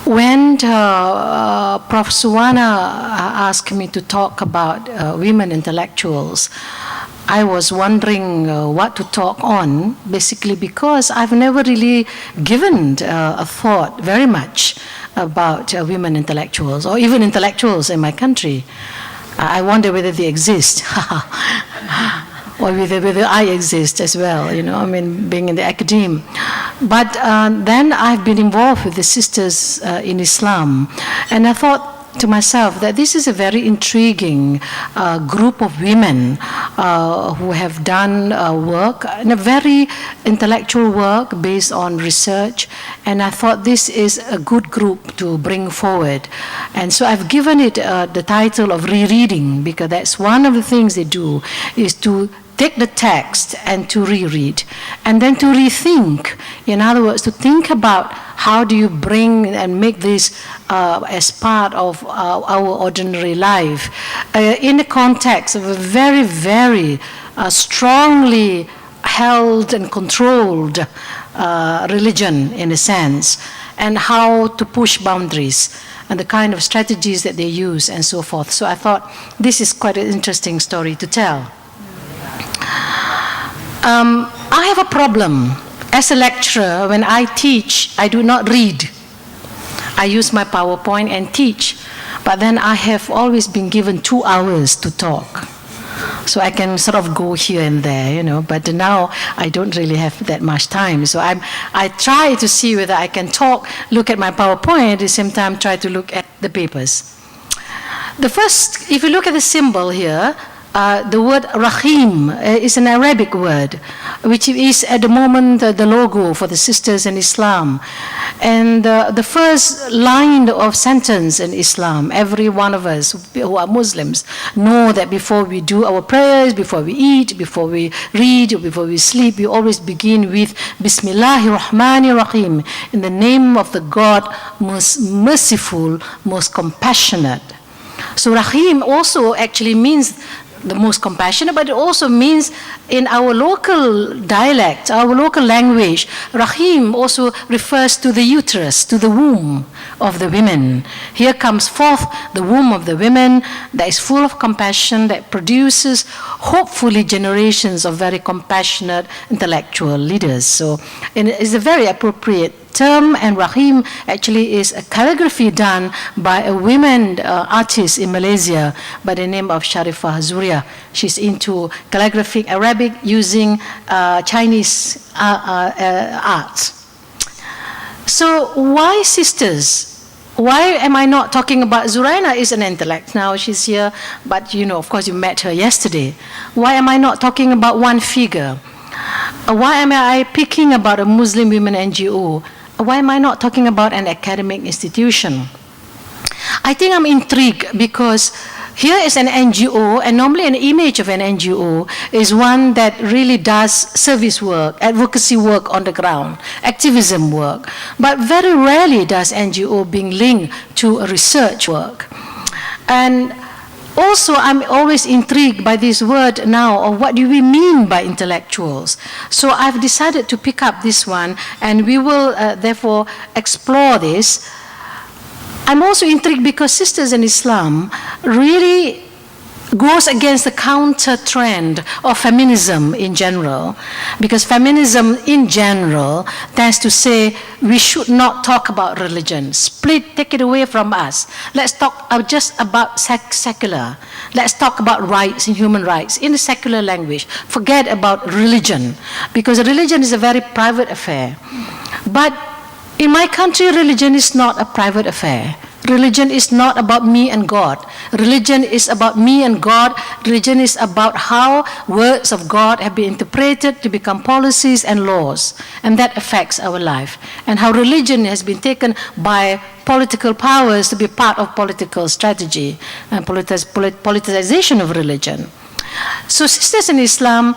When Prof. Suwana asked me to talk about women intellectuals, I was wondering what to talk on, basically because I've never really given a thought very much about women intellectuals, or even intellectuals in my country. I wonder whether they exist, or whether I exist as well, you know, I mean, being in the academe. But then I've been involved with the Sisters in Islam, and I thought to myself that this is a very intriguing group of women who have done work, and a very intellectual work based on research, and I thought this is a good group to bring forward. And so I've given it the title of rereading, because that's one of the things they do, is to take the text and to reread, and then to rethink. In other words, to think about how do you bring and make this as part of our ordinary life in the context of a very, very strongly held and controlled religion, in a sense, and how to push boundaries and the kind of strategies that they use and so forth. So I thought this is quite an interesting story to tell. I have a problem. As a lecturer, when I teach, I do not read. I use my PowerPoint and teach, but then I have always been given 2 hours to talk. So I can sort of go here and there, you know, but now I don't really have that much time. So I try to see whether I can talk, look at my PowerPoint, at the same time try to look at the papers. The first, if you look at the symbol here, the word Rahim is an Arabic word, which is at the moment the logo for the Sisters in Islam. And the first line of sentence in Islam, every one of us who are Muslims know that before we do our prayers, before we eat, before we read, before we sleep, we always begin with Bismillahir Rahmanir Rahim, in the name of the God most merciful, most compassionate. So Rahim also actually means the most compassionate, but it also means in our local dialect, our local language, Rahim also refers to the uterus, to the womb of the women. Here comes forth the womb of the women that is full of compassion, that produces hopefully generations of very compassionate intellectual leaders. So it's a very appropriate term, and Rahim actually is a calligraphy done by a women artist in Malaysia by the name of Sharifah Zuria. She's into calligraphic Arabic using Chinese arts. So why sisters? Why am I not talking about Zuraina is an intellect. Now she's here, but you know, of course you met her yesterday. Why am I not talking about one figure? Why am I picking about a Muslim women NGO? Why am I not talking about an academic institution? I think I'm intrigued because here is an NGO, and normally an image of an NGO is one that really does service work, advocacy work on the ground, activism work. But very rarely does NGO being linked to a research work. And also, I'm always intrigued by this word now of what do we mean by intellectuals. So I've decided to pick up this one, and we will therefore explore this. I'm also intrigued because Sisters in Islam really goes against the counter trend of feminism in general, because feminism in general tends to say we should not talk about religion, take it away from us. Let's talk just about secular. Let's talk about rights and human rights in the secular language. Forget about religion, because religion is a very private affair. But in my country, religion is not a private affair. Religion is not about me and God. Religion is about me and God. Religion is about how words of God have been interpreted to become policies and laws, and that affects our life. And how religion has been taken by political powers to be part of political strategy and politicization of religion. So Sisters in Islam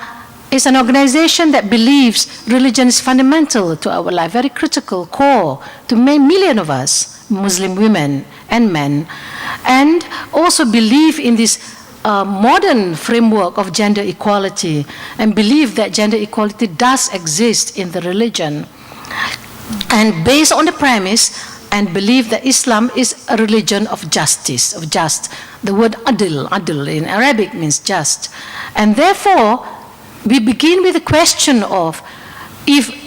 is an organization that believes religion is fundamental to our life, very critical, core to millions of us, Muslim women and men, and also believe in this modern framework of gender equality, and believe that gender equality does exist in the religion. And based on the premise and believe that Islam is a religion of justice, of just. The word adil in Arabic means just. And therefore, we begin with the question of if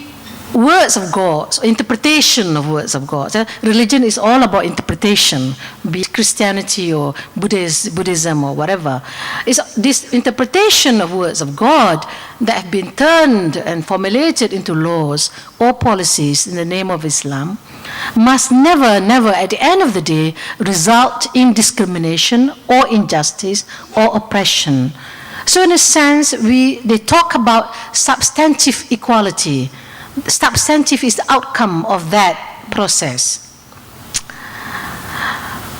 words of God, interpretation of words of God. Religion is all about interpretation, be it Christianity or Buddhism or whatever. It's this interpretation of words of God that have been turned and formulated into laws or policies in the name of Islam must never, never at the end of the day result in discrimination or injustice or oppression. So in a sense, they talk about substantive equality. Substantive is the outcome of that process.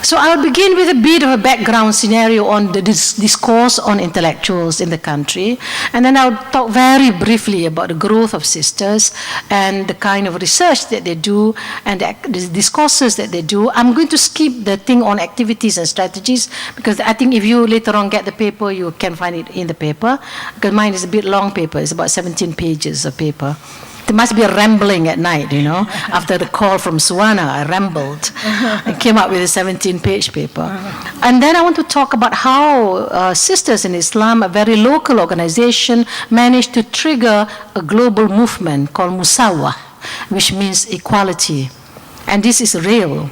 So I'll begin with a bit of a background scenario on the discourse on intellectuals in the country, and then I'll talk very briefly about the growth of sisters and the kind of research that they do and the discourses that they do. I'm going to skip the thing on activities and strategies because I think if you later on get the paper, you can find it in the paper, because mine is a bit long paper. It's about 17 pages of paper. There must be a rambling at night, you know. After the call from Suwana, I rambled and came up with a 17-page paper. And then I want to talk about how Sisters in Islam, a very local organization, managed to trigger a global movement called Musawah, which means equality. And this is real.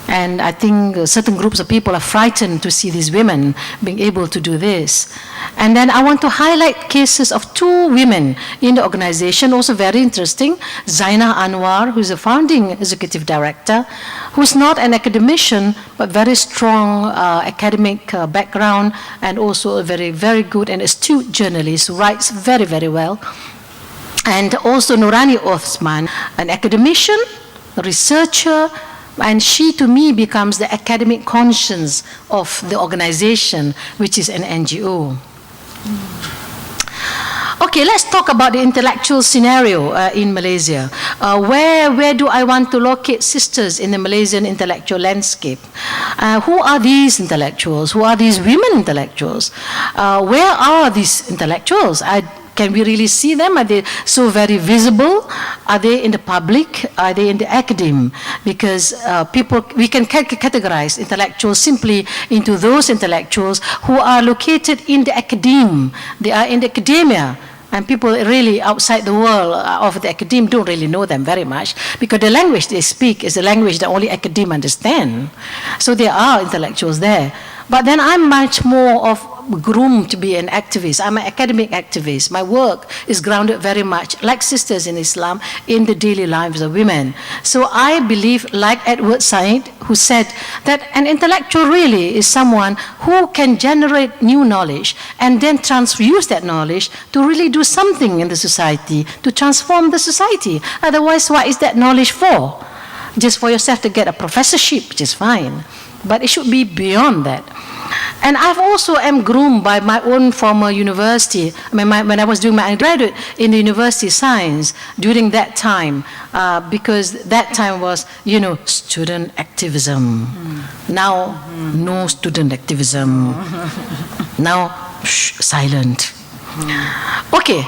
And I think certain groups of people are frightened to see these women being able to do this. And then I want to highlight cases of two women in the organization, also very interesting. Zainah Anwar, who's a founding executive director, who's not an academician, but very strong academic background, and also a very, very good and astute journalist who writes very, very well. And also Nurani Othman, an academician, a researcher, and she, to me, becomes the academic conscience of the organization, which is an NGO. Okay, let's talk about the intellectual scenario in Malaysia. Where do I want to locate sisters in the Malaysian intellectual landscape? Who are these intellectuals? Who are these women intellectuals? Where are these intellectuals? Can we really see them? Are they so very visible? Are they in the public? Are they in the academe? Because we can categorize intellectuals simply into those intellectuals who are located in the academe. They are in the academia. And people really outside the world of the academe don't really know them very much because the language they speak is the language that only academe understand. So there are intellectuals there. But then I'm much more of groomed to be an activist. I'm an academic activist. My work is grounded very much, like Sisters in Islam, in the daily lives of women. So I believe, like Edward Said, who said that an intellectual really is someone who can generate new knowledge and then use that knowledge to really do something in the society, to transform the society. Otherwise, what is that knowledge for? Just for yourself to get a professorship, which is fine. But it should be beyond that. And I've also am groomed by my own former university. When I was doing my undergraduate in the University of Science during that time, because that time was, student activism. Now, no student activism. Now, silent. Okay.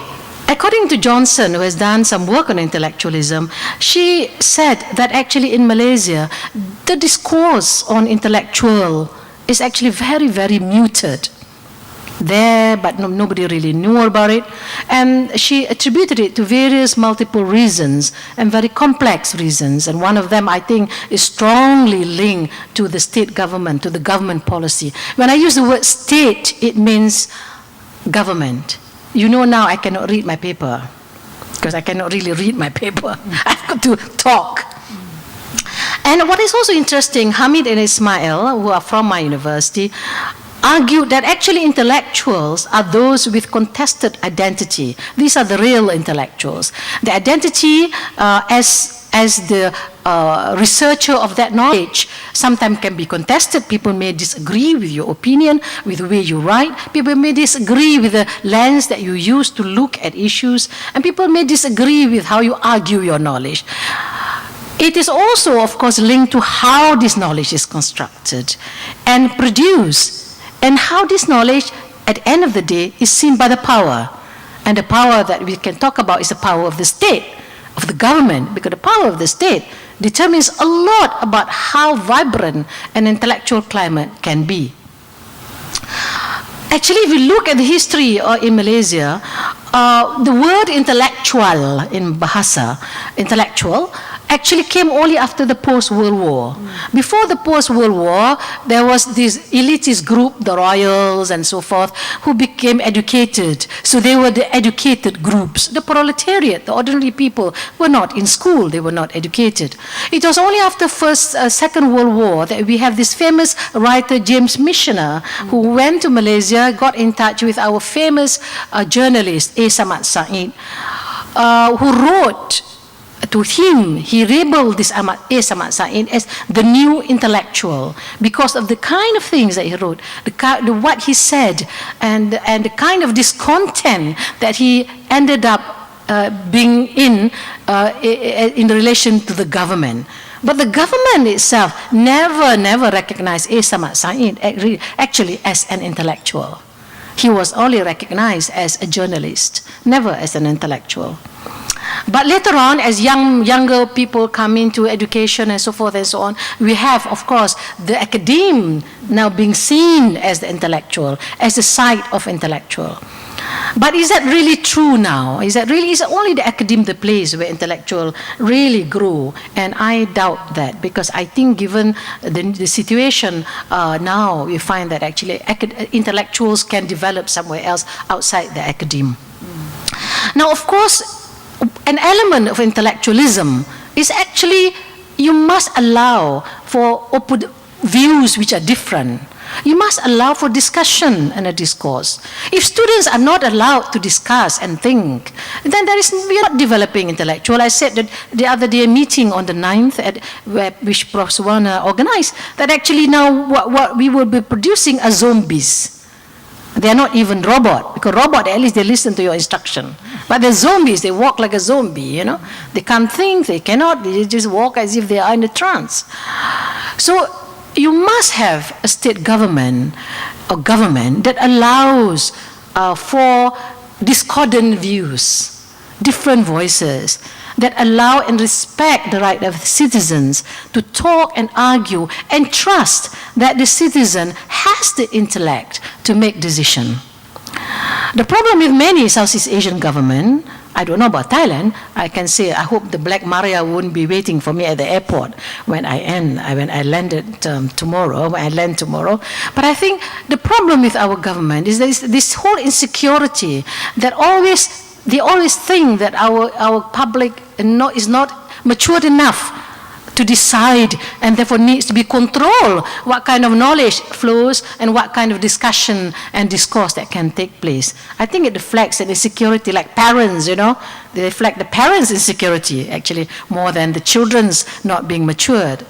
According to Johnson, who has done some work on intellectualism, she said that actually in Malaysia, the discourse on intellectual is actually very, very muted. There, but nobody really knew about it. And she attributed it to various multiple reasons and very complex reasons. And one of them, I think, is strongly linked to the state government, to the government policy. When I use the word state, it means government. You know now I cannot read my paper because I cannot really read my paper. I've got to talk. And what is also interesting, Hamid and Ismail, who are from my university, argued that actually intellectuals are those with contested identity. These are the real intellectuals. The identity as the researcher of that knowledge sometimes can be contested. People may disagree with your opinion, with the way you write. People may disagree with the lens that you use to look at issues. And people may disagree with how you argue your knowledge. It is also, of course, linked to how this knowledge is constructed and produced, and how this knowledge, at the end of the day, is seen by the power. And the power that we can talk about is the power of the state, of the government, because the power of the state determines a lot about how vibrant an intellectual climate can be. Actually, if you look at the history in Malaysia, the word intellectual in Bahasa, intellectual, actually came only after the post-World War. Before the post-World War, there was this elitist group, the royals and so forth, who became educated. So they were the educated groups. The proletariat, the ordinary people, were not in school, they were not educated. It was only after Second World War that we have this famous writer, James Michener, who went to Malaysia, got in touch with our famous journalist, A. Samad Said, who wrote to him, he labeled this A. Samad Said as the new intellectual because of the kind of things that he wrote, what he said, and the kind of discontent that he ended up being in relation to the government. But the government itself never recognized A. Samad Said actually as an intellectual. He was only recognized as a journalist, never as an intellectual. But later on, as younger people come into education and so forth and so on, we have, of course, the academe now being seen as the intellectual, as the site of intellectual. But is that really true now? Is it only the academe the place where intellectual really grew? And I doubt that, because I think given the situation now, we find that actually intellectuals can develop somewhere else outside the academe. Now, of course, an element of intellectualism is actually you must allow for views which are different. You must allow for discussion and a discourse. If students are not allowed to discuss and think, then we are not developing intellectual. I said that the other day, a meeting on the 9th, which Prof. Suwana organized, that actually now what we will be producing are zombies. They are not even robot, because robot, at least they listen to your instruction. But they're zombies, they walk like a zombie, you know. They can't think, they cannot, they just walk as if they are in a trance. So you must have a state government or government that allows for discordant views, different voices, that allow and respect the right of citizens to talk and argue and trust that the citizen has the intellect to make decision. The problem with many Southeast Asian governments, I don't know about Thailand, I can say I hope the Black Maria won't be waiting for me at the airport when I land tomorrow. But I think the problem with our government is this whole insecurity that they always think that our public is not matured enough to decide, and therefore needs to be controlled what kind of knowledge flows and what kind of discussion and discourse that can take place. I think it reflects an insecurity like parents, you know, they reflect the parents' insecurity actually more than the children's not being matured.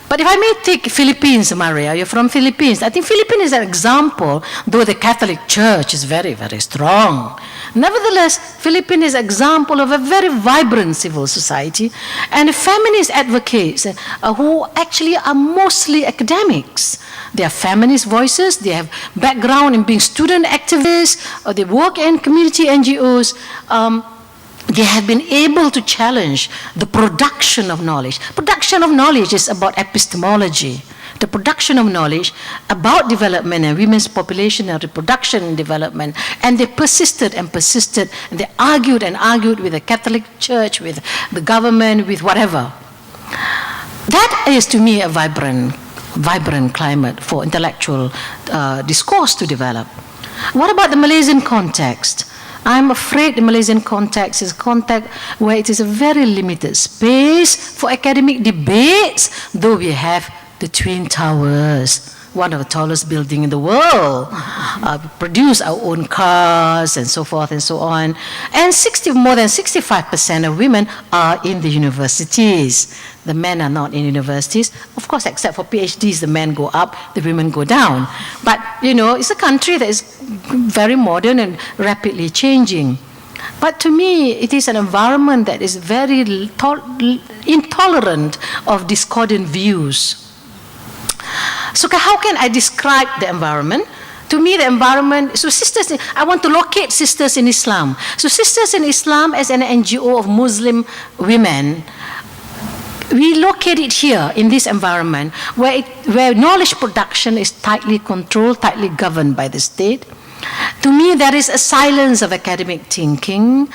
But if I may take Philippines, Maria, you're from Philippines. I think Philippines is an example, though the Catholic Church is very, very strong. Nevertheless, Philippines is an example of a very vibrant civil society and feminist advocates who actually are mostly academics. They are feminist voices, they have background in being student activists, or they work in community NGOs. They have been able to challenge the production of knowledge. Production of knowledge is about epistemology. The production of knowledge about development and women's population and reproduction and development. And they persisted and persisted, and they argued and argued with the Catholic Church, with the government, with whatever. That is, to me, a vibrant climate for intellectual discourse to develop. What about the Malaysian context? I'm afraid the Malaysian context is a context where it is a very limited space for academic debates, though we have the Twin Towers, one of the tallest buildings in the world. We produce our own cars and so forth and so on. And more than 65% of women are in the universities. The men are not in universities. Of course, except for PhDs, the men go up, the women go down. But, you know, it's a country that is very modern and rapidly changing. But to me, it is an environment that is very intolerant of discordant views. So how can I describe the environment? To me, the environment, so sisters, I want to locate Sisters in Islam. So Sisters in Islam as an NGO of Muslim women we locate it here in this environment where knowledge production is tightly controlled, tightly governed by the state. To me, there is a silence of academic thinking.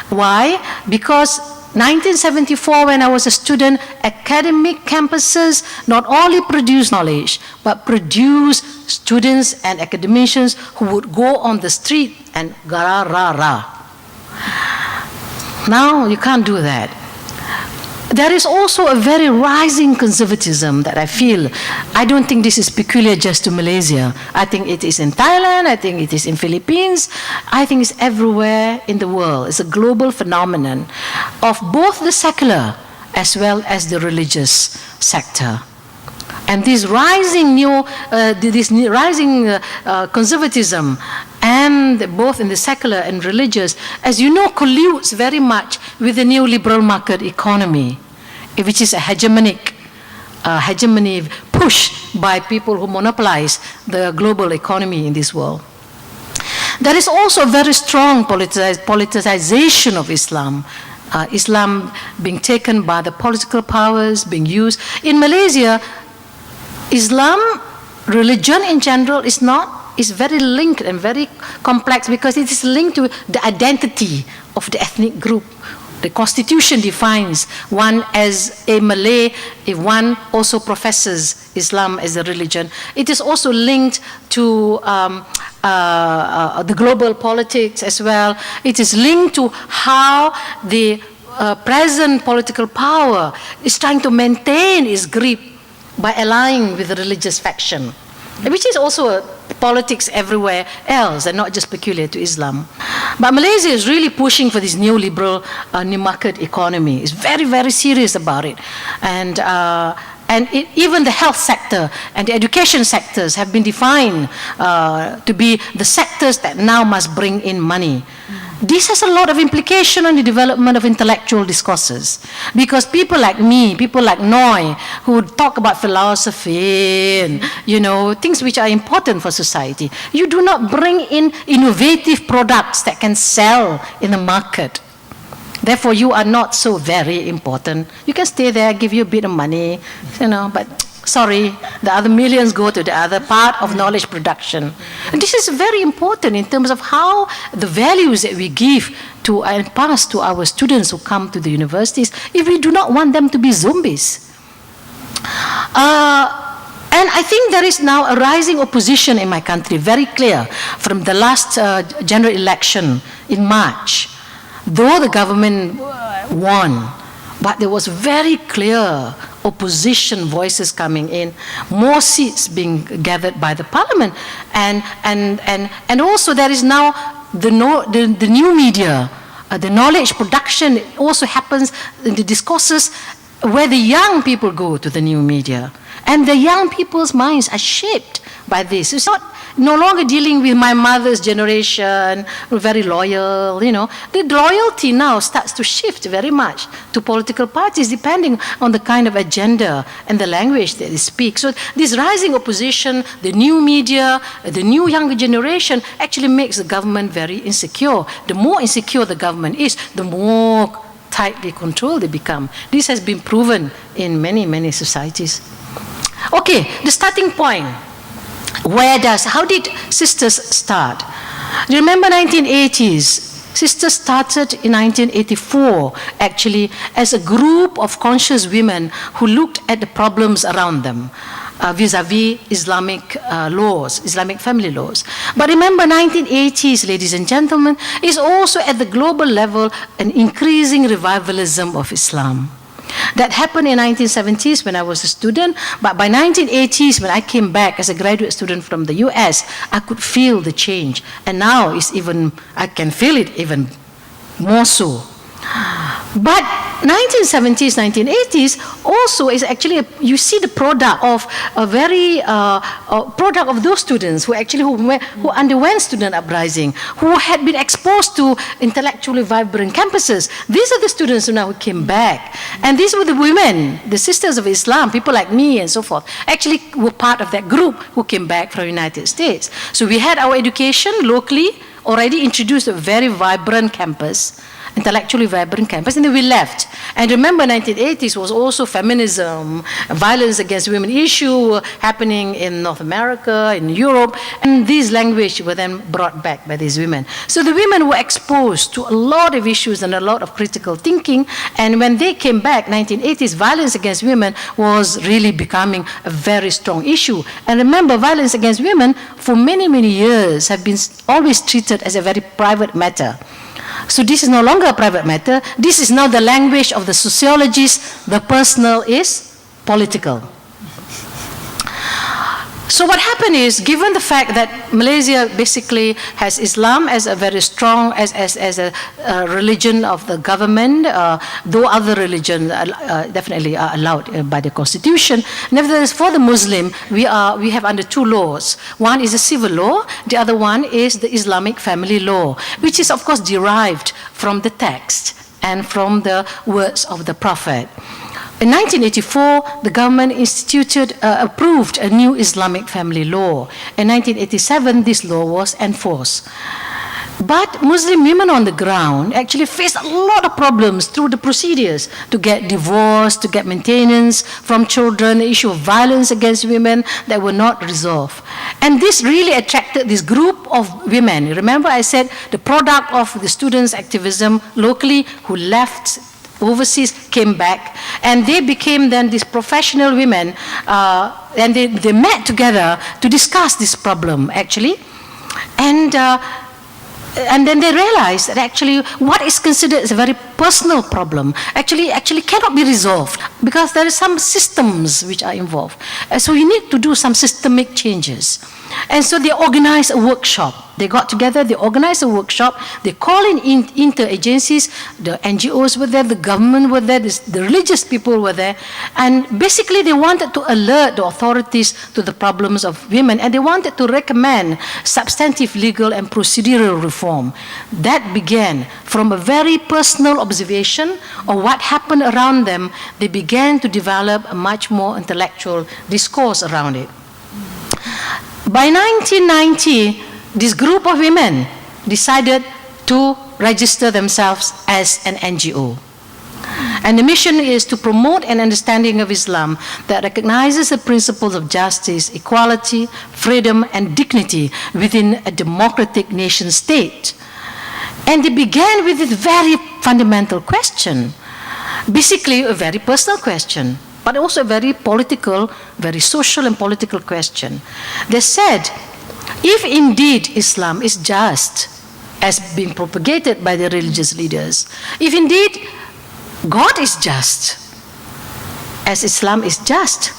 Why? Because 1974, when I was a student, academic campuses not only produce knowledge, but produce students and academicians who would go on the street and gara-ra-ra. Now, you can't do that. There is also a very rising conservatism that I feel. I don't think this is peculiar just to Malaysia. I think it is in Thailand, I think it is in Philippines, I think it's everywhere in the world. It's a global phenomenon of both the secular as well as the religious sector. And this rising conservatism, and both in the secular and religious, as you know, colludes very much with the neoliberal market economy, which is a hegemony pushed by people who monopolize the global economy in this world. There is also a very strong politicization of Islam. Islam being taken by the political powers, being used. In Malaysia, Islam, religion in general, is very linked and very complex because it is linked to the identity of the ethnic group. The constitution defines one as a Malay if one also professes Islam as a religion. It is also linked to the global politics as well. It is linked to how the present political power is trying to maintain its grip by allying with the religious faction, which is also politics everywhere else and not just peculiar to Islam. But Malaysia is really pushing for this neoliberal new market economy. It's very, very serious about it. And even the health sector and the education sectors have been defined to be the sectors that now must bring in money. This has a lot of implication on the development of intellectual discourses, because people like me, people like Noy, who talk about philosophy and, you know, things which are important for society, you do not bring in innovative products that can sell in the market. Therefore, you are not so very important. You can stay there, give you a bit of money, you know, but sorry, the other millions go to the other part of knowledge production. And this is very important in terms of how the values that we give to and pass to our students who come to the universities, if we do not want them to be zombies. And I think there is now a rising opposition in my country, very clear, from the last general election in March. Though the government won, but there was very clear opposition voices coming in, more seats being gathered by the parliament, and also there is now the new media, the knowledge production also happens in the discourses where the young people go to the new media, and the young people's minds are shaped by this. It's no longer dealing with my mother's generation, very loyal, you know. The loyalty now starts to shift very much to political parties depending on the kind of agenda and the language that they speak. So this rising opposition, the new media, the new younger generation actually makes the government very insecure. The more insecure the government is, the more tightly controlled they become. This has been proven in many, many societies. Okay, the starting point. How did Sisters start? You remember 1980s? Sisters started in 1984, actually, as a group of conscious women who looked at the problems around them, vis-a-vis Islamic laws, Islamic family laws. But remember, 1980s, ladies and gentlemen, is also at the global level an increasing revivalism of Islam. That happened in 1970s when I was a student, but by 1980s when I came back as a graduate student from the US, I could feel the change. And now I can feel it even more so. But 1970s, 1980s also is actually, you see the product of a very, product of those students who underwent student uprising, who had been exposed to intellectually vibrant campuses. These are the students who now came back. And these were the women, the sisters of Islam, people like me and so forth, actually were part of that group who came back from the United States. So we had our education locally, already introduced a very vibrant campus. intellectually vibrant campus, and then we left. And remember, 1980s was also feminism, violence against women issue happening in North America, in Europe, and these language were then brought back by these women. So the women were exposed to a lot of issues and a lot of critical thinking, and when they came back, 1980s, violence against women was really becoming a very strong issue. And remember, violence against women for many, many years have been always treated as a very private matter. So this is no longer a private matter. This is now the language of the sociologists. The personal is political. So what happened is, given the fact that Malaysia basically has Islam as a very strong, as a religion of the government, though other religions definitely are allowed by the constitution, nevertheless for the Muslim, we have under two laws. One is the civil law, the other one is the Islamic family law, which is of course derived from the text and from the words of the Prophet. In 1984, the government approved a new Islamic family law. In 1987, this law was enforced. But Muslim women on the ground actually faced a lot of problems through the procedures to get divorce, to get maintenance from children, the issue of violence against women that were not resolved. And this really attracted this group of women. Remember I said the product of the students' activism locally who left overseas, came back, and they became then these professional women, and they met together to discuss this problem actually, and then they realized that actually what is considered as a very personal problem actually cannot be resolved because there are some systems which are involved. So you need to do some systemic changes. And so they organized a workshop. They got together, they organized a workshop, they called in inter-agencies, the NGOs were there, the government were there, the religious people were there, and basically they wanted to alert the authorities to the problems of women, and they wanted to recommend substantive legal and procedural reform. That began from a very personal observation of what happened around them. They began to develop a much more intellectual discourse around it. By 1990, this group of women decided to register themselves as an NGO. And the mission is to promote an understanding of Islam that recognizes the principles of justice, equality, freedom, and dignity within a democratic nation state. And they began with this very fundamental question, basically a very personal question, but also a very political, very social and political question. They said, if indeed Islam is just as being propagated by the religious leaders, if indeed God is just as Islam is just,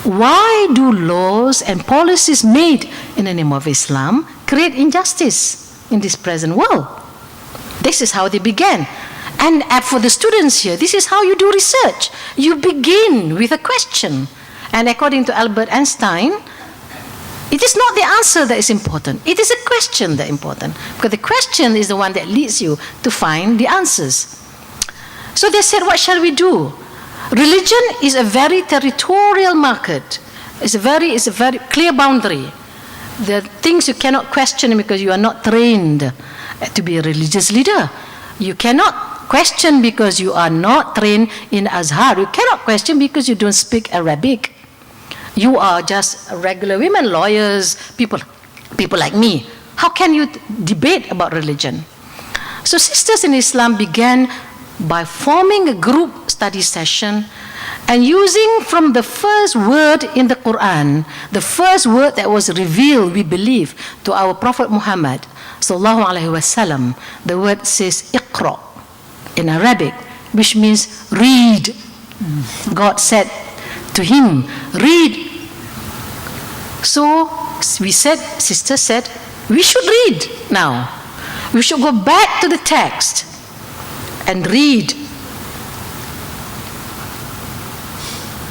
why do laws and policies made in the name of Islam create injustice in this present world? This is how they began. And for the students here, this is how you do research. You begin with a question. And according to Albert Einstein, it is not the answer that is important. It is a question that is important. Because the question is the one that leads you to find the answers. So they said, what shall we do? Religion is a very territorial market. It's a very clear boundary. There are things you cannot question because you are not trained to be a religious leader. You cannot question because you are not trained in Azhar. You cannot question because you don't speak Arabic. You are just regular women, lawyers, people like me. How can you debate about religion? So Sisters in Islam began by forming a group study session and using from the first word in the Quran, the first word that was revealed, we believe, to our Prophet Muhammad sallallahu alaihi wasallam. The word says Iqra in Arabic, which means read. God said to him, read. So we said, Sister said, we should read now. We should go back to the text and read.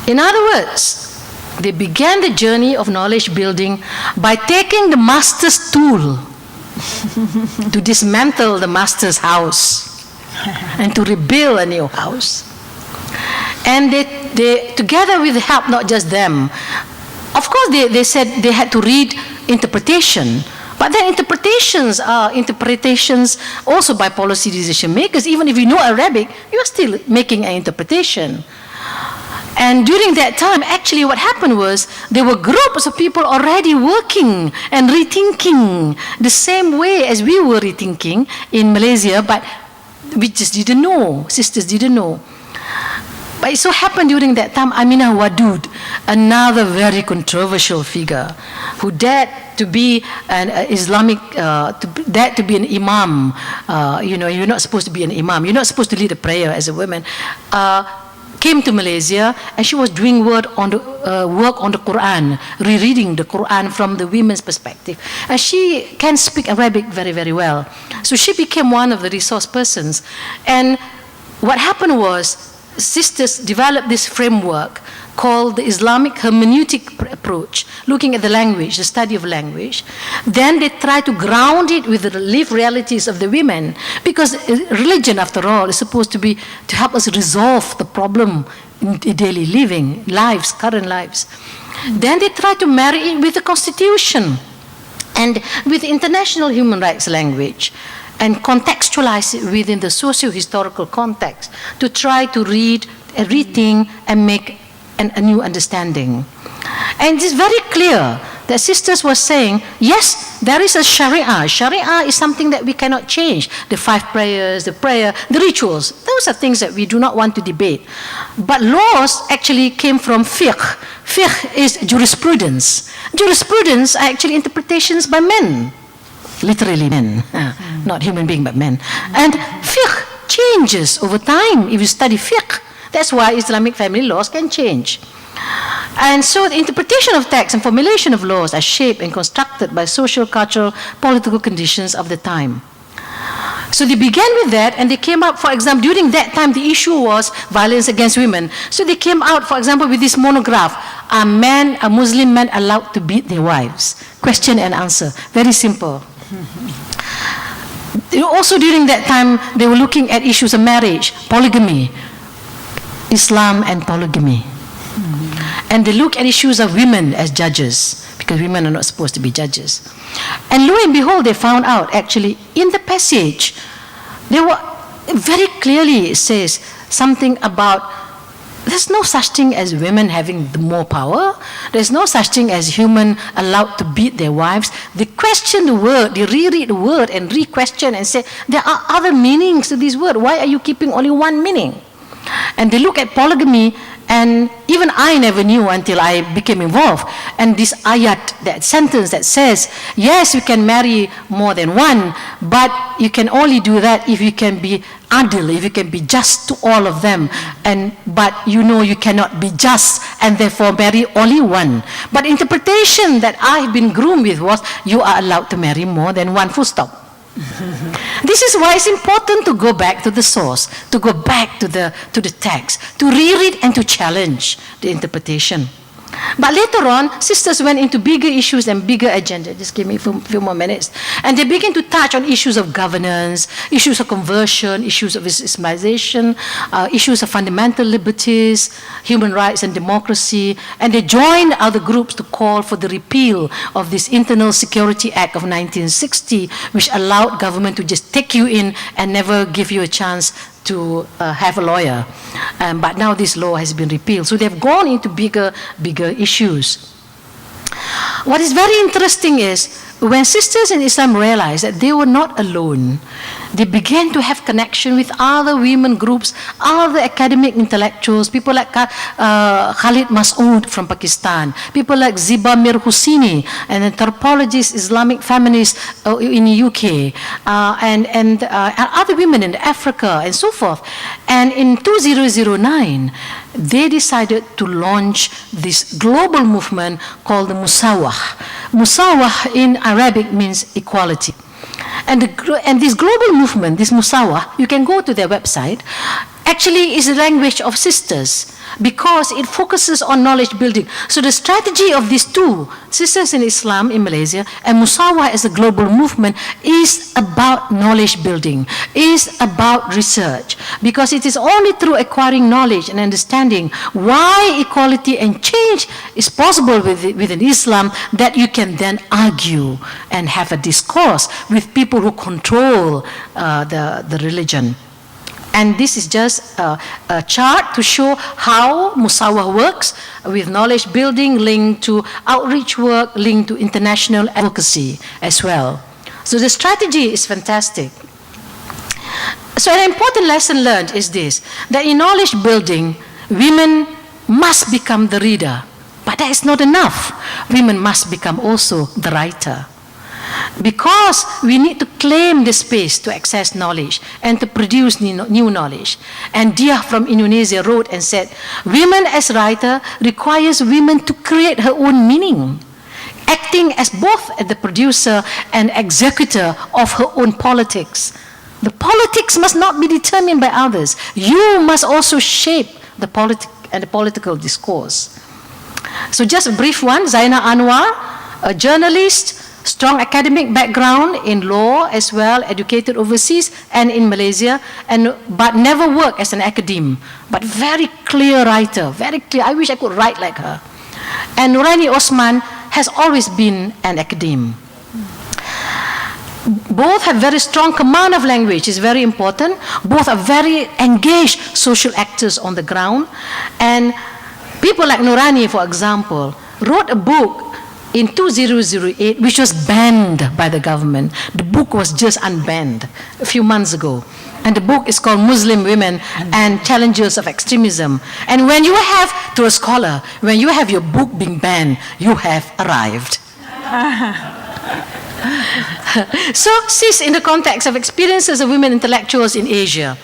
In other words, they began the journey of knowledge building by taking the master's tool to dismantle the master's house and to rebuild a new house. And they together with the help, not just them, of course they said they had to read interpretation But then interpretations are interpretations also by policy decision makers. Even if you know Arabic, you are still making an interpretation. And during that time, actually what happened was there were groups of people already working and rethinking the same way as we were rethinking in Malaysia, but we just didn't know, sisters didn't know. But it so happened during that time, Aminah Wadud, another very controversial figure, who dared to be an Islamic, dared to be an imam. You're not supposed to be an imam. You're not supposed to lead a prayer as a woman. Came to Malaysia, and she was doing work on the Quran, rereading the Quran from the women's perspective. And she can speak Arabic very, very well. So she became one of the resource persons. And what happened was, sisters developed this framework called the Islamic hermeneutic approach, looking at the language, the study of language. Then they try to ground it with the lived realities of the women, because religion, after all, is supposed to be to help us resolve the problem in daily living, lives, current lives. Then they try to marry it with the constitution and with international human rights language, and contextualize it within the socio-historical context to try to read, rethink, and make a new understanding. And it's very clear that sisters were saying, yes, there is a Sharia. Sharia is something that we cannot change. The 5 prayers, the prayer, the rituals, those are things that we do not want to debate. But laws actually came from fiqh. Fiqh is jurisprudence. Jurisprudence are actually interpretations by men. Literally men, not human being, but men. And fiqh changes over time if you study fiqh. That's why Islamic family laws can change. And so the interpretation of texts and formulation of laws are shaped and constructed by social, cultural, political conditions of the time. So they began with that, and they came up, for example, during that time the issue was violence against women. So they came out, for example, with this monograph, are Muslim men allowed to beat their wives? Question and answer, very simple. Also during that time, they were looking at issues of marriage, polygamy, Islam and polygamy. And they look at issues of women as judges, because women are not supposed to be judges. And lo and behold, they found out actually in the passage, they were very clearly, it says something about there's no such thing as women having more power. There's no such thing as human allowed to beat their wives. They question the word, they reread the word and re-question and say, there are other meanings to this word. Why are you keeping only one meaning? And they look at polygamy, and even I never knew until I became involved. And this ayat, that sentence that says, yes, you can marry more than one, but you can only do that if you can be adil, if you can be just to all of them. But you know you cannot be just and therefore marry only one. But interpretation that I've been groomed with was, you are allowed to marry more than one, full stop. This is why it's important to go back to the source, to go back to the text, to reread and to challenge the interpretation. But later on, sisters went into bigger issues and bigger agenda. Just give me a few more minutes. And they began to touch on issues of governance, issues of conversion, issues of Islamization, issues of fundamental liberties, human rights and democracy. And they joined other groups to call for the repeal of this Internal Security Act of 1960, which allowed government to just take you in and never give you a chance to have a lawyer. But now this law has been repealed. So they've gone into bigger issues. What is very interesting is, when sisters in Islam realized that they were not alone, they began to have connection with other women groups, other academic intellectuals, people like Khalid Masood from Pakistan, people like Ziba Mir Husseini, an anthropologist, Islamic feminist in the UK, and other women in Africa and so forth. And in 2009, they decided to launch this global movement called the Musawah. Musawah in Arabic means equality. And this global movement, this Musawah, you can go to their website, actually is the language of sisters. because it focuses on knowledge building. So the strategy of these two, Sisters in Islam in Malaysia and Musawah as a global movement, is about knowledge building, is about research, because it is only through acquiring knowledge and understanding why equality and change is possible within Islam that you can then argue and have a discourse with people who control the religion. And this is just a chart to show how Musawah works, with knowledge building linked to outreach work, linked to international advocacy as well. So the strategy is fantastic. So an important lesson learned is this, that in knowledge building, women must become the reader. But that is not enough. Women must become also the writer. Because we need to claim the space to access knowledge and to produce new knowledge. And Dia from Indonesia wrote and said, women as writer requires women to create her own meaning, acting as both the producer and executor of her own politics. The politics must not be determined by others. You must also shape the political discourse. So just a brief one, Zainal Anwar, a journalist, strong academic background in law as well, educated overseas and in Malaysia, but never worked as an academe, but very clear writer, very clear. I wish I could write like her. And Nuraini Osman has always been an academe. Both have very strong command of language, is very important. Both are very engaged social actors on the ground. And people like Nurani, for example, wrote a book in 2008, which was banned by the government. The book was just unbanned a few months ago. And the book is called Muslim Women and Challenges of Extremism. And when you have, to a scholar, when you have your book being banned, you have arrived. So, sis, in the context of experiences of women intellectuals in Asia,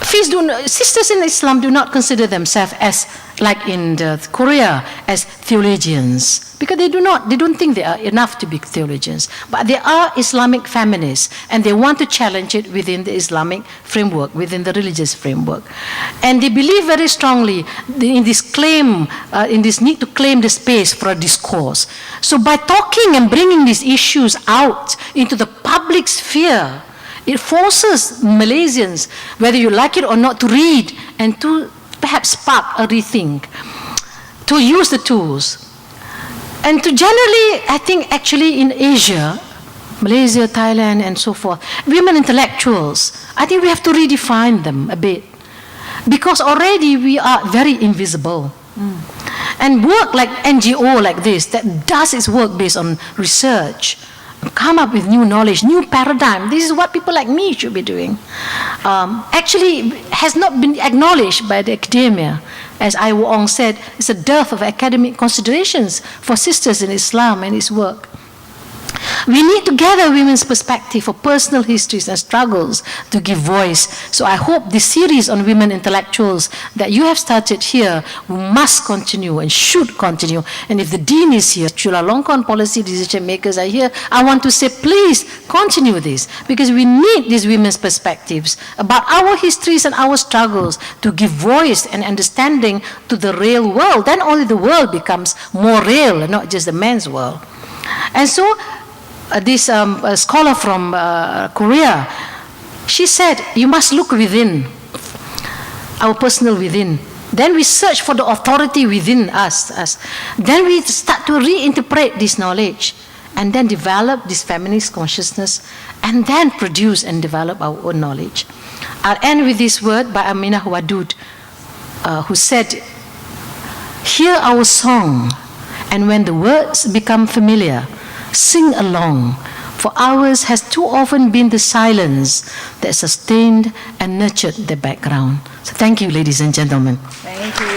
sisters in Islam do not consider themselves as, like in Korea, as theologians, because they don't think they are enough to be theologians. But they are Islamic feminists, and they want to challenge it within the Islamic framework, within the religious framework. And they believe very strongly in this claim, in this need to claim the space for a discourse. So by talking and bringing these issues out into the public sphere, it forces Malaysians, whether you like it or not, to read and to perhaps spark a rethink, to use the tools. And to generally, I think actually in Asia, Malaysia, Thailand, and so forth, women intellectuals, I think we have to redefine them a bit. Because already we are very invisible. And work like NGO like this, that does its work based on research, come up with new knowledge, new paradigm. This is what people like me should be doing. Actually has not been acknowledged by the academia. As Ai Wong said, it's a dearth of academic considerations for sisters in Islam and its work. We need to gather women's perspective for personal histories and struggles to give voice. So I hope this series on women intellectuals that you have started here must continue and should continue. And if the Dean is here, Chulalongkorn policy decision makers are here, I want to say please continue this, because we need these women's perspectives about our histories and our struggles to give voice and understanding to the real world. Then only the world becomes more real and not just the man's world. And so this scholar from Korea, she said, you must look within, our personal within. Then we search for the authority within us. Then we start to reinterpret this knowledge and then develop this feminist consciousness and then produce and develop our own knowledge. I'll end with this word by Aminah Wadud, who said, hear our song, and when the words become familiar, sing along, for ours has too often been the silence that sustained and nurtured the background. So thank you, ladies and gentlemen. Thank you.